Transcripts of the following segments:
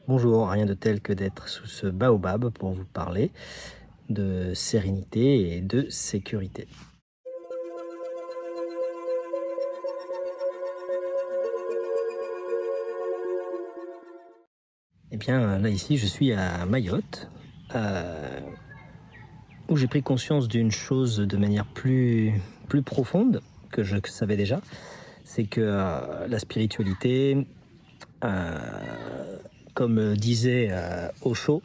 Bonjour, rien de tel que d'être sous ce baobab pour vous parler de sérénité et de sécurité. Eh bien, là ici, je suis à Mayotte, euh, où j'ai pris conscience d'une chose de manière plus profonde que je savais déjà, c'est que la spiritualité, euh, comme disait Osho,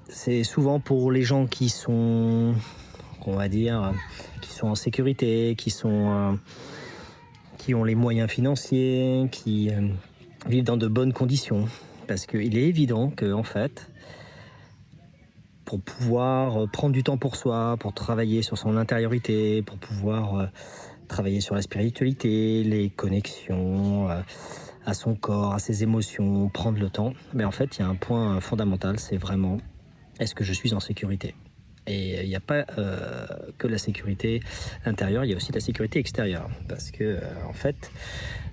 c'est souvent pour les gens qui sont, on va dire, qui sont en sécurité, qui ont les moyens financiers, qui vivent dans de bonnes conditions. Parce qu'il est évident que, en fait, pour pouvoir prendre du temps pour soi, pour travailler sur son intériorité, pour pouvoir travailler sur la spiritualité, les connexions à son corps, à ses émotions, prendre le temps, mais en fait, il y a un point fondamental, c'est vraiment, est-ce que je suis en sécurité? Et il n'y a pas que la sécurité intérieure, il y a aussi la sécurité extérieure. Parce que, en fait,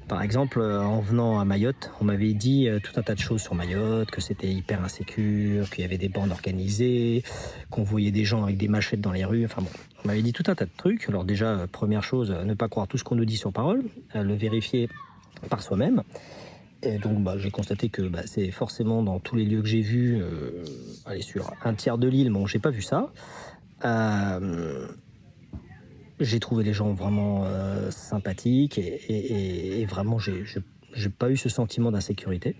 par exemple, en venant à Mayotte, on m'avait dit tout un tas de choses sur Mayotte, que c'était hyper insécure, qu'il y avait des bandes organisées, qu'on voyait des gens avec des machettes dans les rues. Enfin bon, on m'avait dit tout un tas de trucs. Alors déjà, première chose, ne pas croire tout ce qu'on nous dit sur parole, le vérifier par soi-même. Et donc j'ai constaté que c'est forcément dans tous les lieux que j'ai vus, allez, sur un tiers de l'île, bon, j'ai pas vu ça. J'ai trouvé les gens vraiment sympathiques et vraiment j'ai pas eu ce sentiment d'insécurité.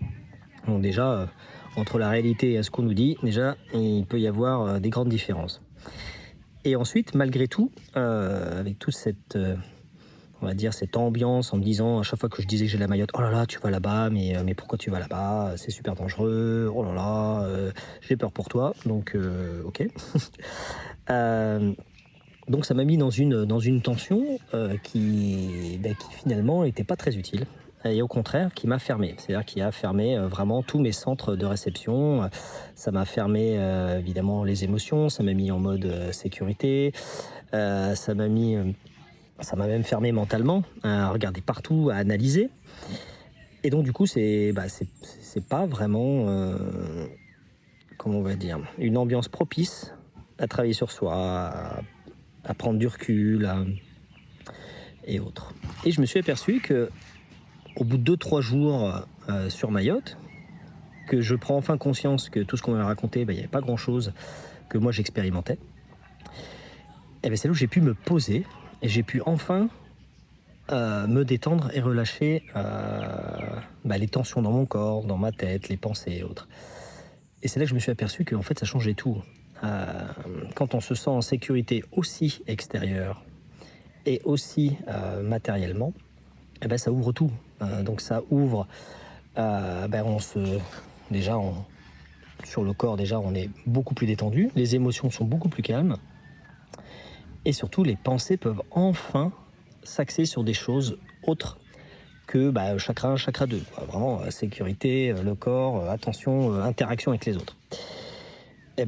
Donc déjà, entre la réalité et ce qu'on nous dit, déjà il peut y avoir des grandes différences. Et ensuite, malgré tout, avec toute cette, on va dire, cette ambiance en me disant à chaque fois que je disais que j'allais à Mayotte, oh là là, tu vas là-bas, mais pourquoi tu vas là-bas? C'est super dangereux, oh là là, j'ai peur pour toi, donc ok. Euh, Donc ça m'a mis dans une tension qui finalement n'était pas très utile et au contraire qui m'a fermé. C'est-à-dire qui a fermé vraiment tous mes centres de réception. Ça m'a fermé évidemment les émotions, ça m'a mis en mode sécurité, ça m'a mis, ça m'a même fermé mentalement à regarder partout, à analyser. Et donc du coup c'est pas vraiment, comment on va dire, une ambiance propice à travailler sur soi, à prendre du recul, et autres. Et je me suis aperçu que au bout de 2-3 jours sur Mayotte, que je prends enfin conscience que tout ce qu'on m'avait raconté, il n'y avait pas grand-chose que moi j'expérimentais, et c'est là où j'ai pu me poser et j'ai pu enfin me détendre et relâcher les tensions dans mon corps, dans ma tête, les pensées et autres. Et c'est là que je me suis aperçu que en fait ça changeait tout. Quand on se sent en sécurité aussi extérieure et aussi matériellement, ça ouvre tout. Donc ça ouvre, on se, déjà sur le corps, déjà on est beaucoup plus détendu, les émotions sont beaucoup plus calmes, et surtout les pensées peuvent enfin s'axer sur des choses autres que chakra 1, chakra 2. Vraiment sécurité, le corps, attention, interaction avec les autres.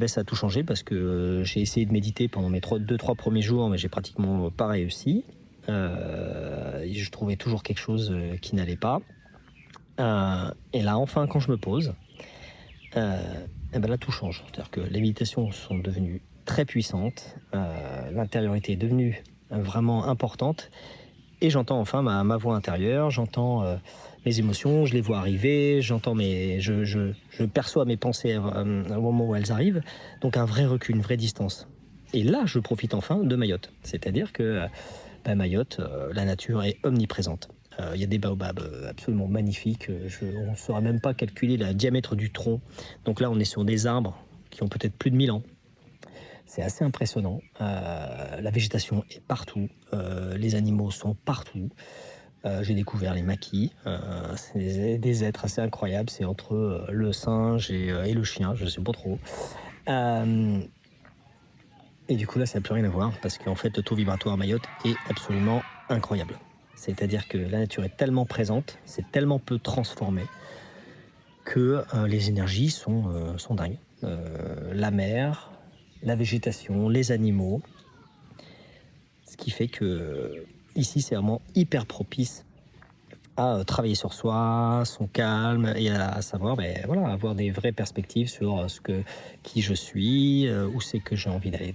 Ça a tout changé parce que j'ai essayé de méditer pendant mes 2-3 premiers jours, mais j'ai pratiquement pas réussi. Je trouvais toujours quelque chose qui n'allait pas. Et là, enfin, quand je me pose, là, tout change. C'est-à-dire que les méditations sont devenues très puissantes, l'intériorité est devenue vraiment importante, et j'entends enfin ma voix intérieure, j'entends mes émotions, je les vois arriver, je perçois mes pensées au moment où elles arrivent, donc un vrai recul, une vraie distance. Et là, je profite enfin de Mayotte. C'est-à-dire que Mayotte, la nature est omniprésente. Il y a des baobabs absolument magnifiques. On ne saura même pas calculer le diamètre du tronc. Donc là, on est sur des arbres qui ont peut-être plus de 1000 ans. C'est assez impressionnant. La végétation est partout. Les animaux sont partout. J'ai découvert les maquis. C'est des êtres assez incroyables. C'est entre le singe et le chien, je ne sais pas trop. Et du coup, là, ça n'a plus rien à voir parce qu'en fait, le taux vibratoire à Mayotte est absolument incroyable. C'est-à-dire que la nature est tellement présente, c'est tellement peu transformé que les énergies sont dingues. La mer, la végétation, les animaux. Ce qui fait que ici, c'est vraiment hyper propice à travailler sur soi, son calme et à savoir, ben, voilà, avoir des vraies perspectives sur qui je suis, où c'est que j'ai envie d'aller,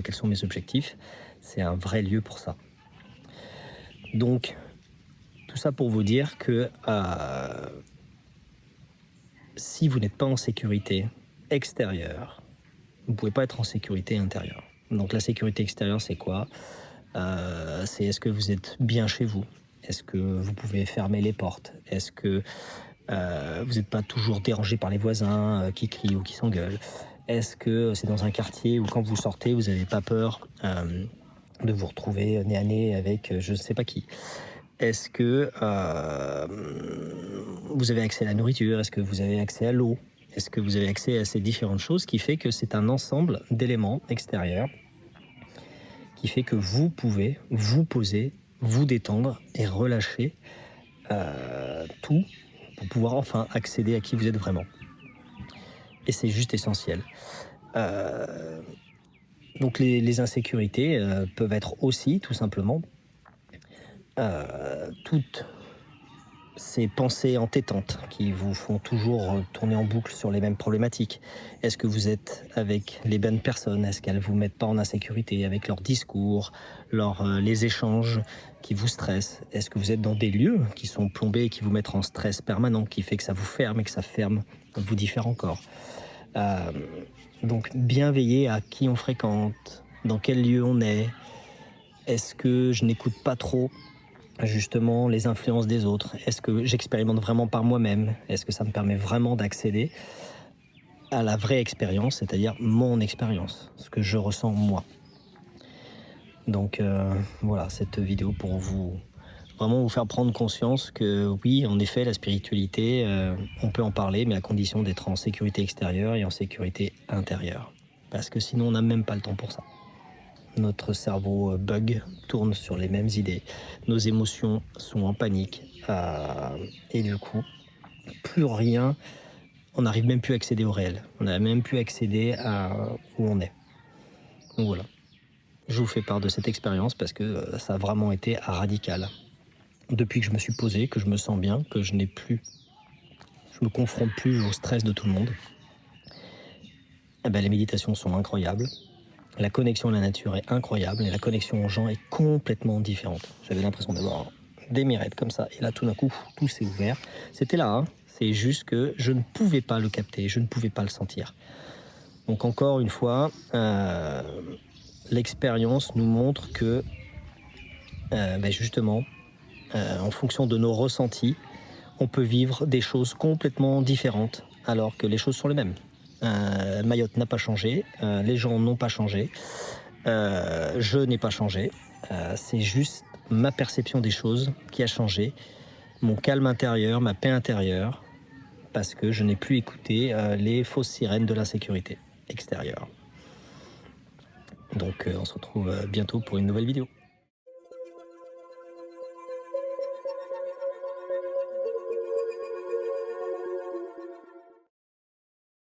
quels sont mes objectifs. C'est un vrai lieu pour ça. Donc, tout ça pour vous dire que si vous n'êtes pas en sécurité extérieure, vous ne pouvez pas être en sécurité intérieure. Donc la sécurité extérieure, c'est quoi? C'est est-ce que vous êtes bien chez vous? Est-ce que vous pouvez fermer les portes? Est-ce que vous n'êtes pas toujours dérangé par les voisins qui crient ou qui s'engueulent? Est-ce que c'est dans un quartier où quand vous sortez, vous n'avez pas peur de vous retrouver nez à nez avec je ne sais pas qui? Est-ce que vous avez accès à la nourriture? Est-ce que vous avez accès à l'eau? Est-ce que vous avez accès à ces différentes choses qui fait que c'est un ensemble d'éléments extérieurs qui fait que vous pouvez vous poser, vous détendre et relâcher tout pour pouvoir enfin accéder à qui vous êtes vraiment. Et c'est juste essentiel. Donc les insécurités peuvent être aussi tout simplement toutes ces pensées entêtantes qui vous font toujours tourner en boucle sur les mêmes problématiques. Est-ce que vous êtes avec les bonnes personnes? Est-ce qu'elles ne vous mettent pas en insécurité avec leurs discours, les échanges qui vous stressent? Est-ce que vous êtes dans des lieux qui sont plombés et qui vous mettent en stress permanent, qui fait que ça vous ferme et que ça ferme vous diffère encore? Donc bien veiller à qui on fréquente, dans quel lieu on est. Est-ce que je n'écoute pas trop justement les influences des autres? Est-ce que j'expérimente vraiment par moi-même? Est-ce que ça me permet vraiment d'accéder à la vraie expérience, c'est-à-dire mon expérience, ce que je ressens moi? Donc voilà, cette vidéo pour vraiment vous faire prendre conscience que oui, en effet, la spiritualité, on peut en parler, mais à condition d'être en sécurité extérieure et en sécurité intérieure. Parce que sinon, on n'a même pas le temps pour ça. Notre cerveau bug, tourne sur les mêmes idées. Nos émotions sont en panique. Et du coup, plus rien, on n'arrive même plus à accéder au réel. On n'a même plus accédé à où on est. Donc voilà. Je vous fais part de cette expérience parce que ça a vraiment été radical. Depuis que je me suis posé, que je me sens bien, que je me confronte plus au stress de tout le monde, eh ben, les méditations sont incroyables. La connexion à la nature est incroyable et la connexion aux gens est complètement différente. J'avais l'impression d'avoir des mirettes comme ça et là tout d'un coup tout s'est ouvert. C'était là, hein. C'est juste que je ne pouvais pas le capter, je ne pouvais pas le sentir. Donc encore une fois, l'expérience nous montre que justement, en fonction de nos ressentis, on peut vivre des choses complètement différentes alors que les choses sont les mêmes. Mayotte n'a pas changé, les gens n'ont pas changé, je n'ai pas changé, c'est juste ma perception des choses qui a changé, mon calme intérieur, ma paix intérieure, parce que je n'ai plus écouté les fausses sirènes de l'insécurité extérieure. Donc on se retrouve bientôt pour une nouvelle vidéo.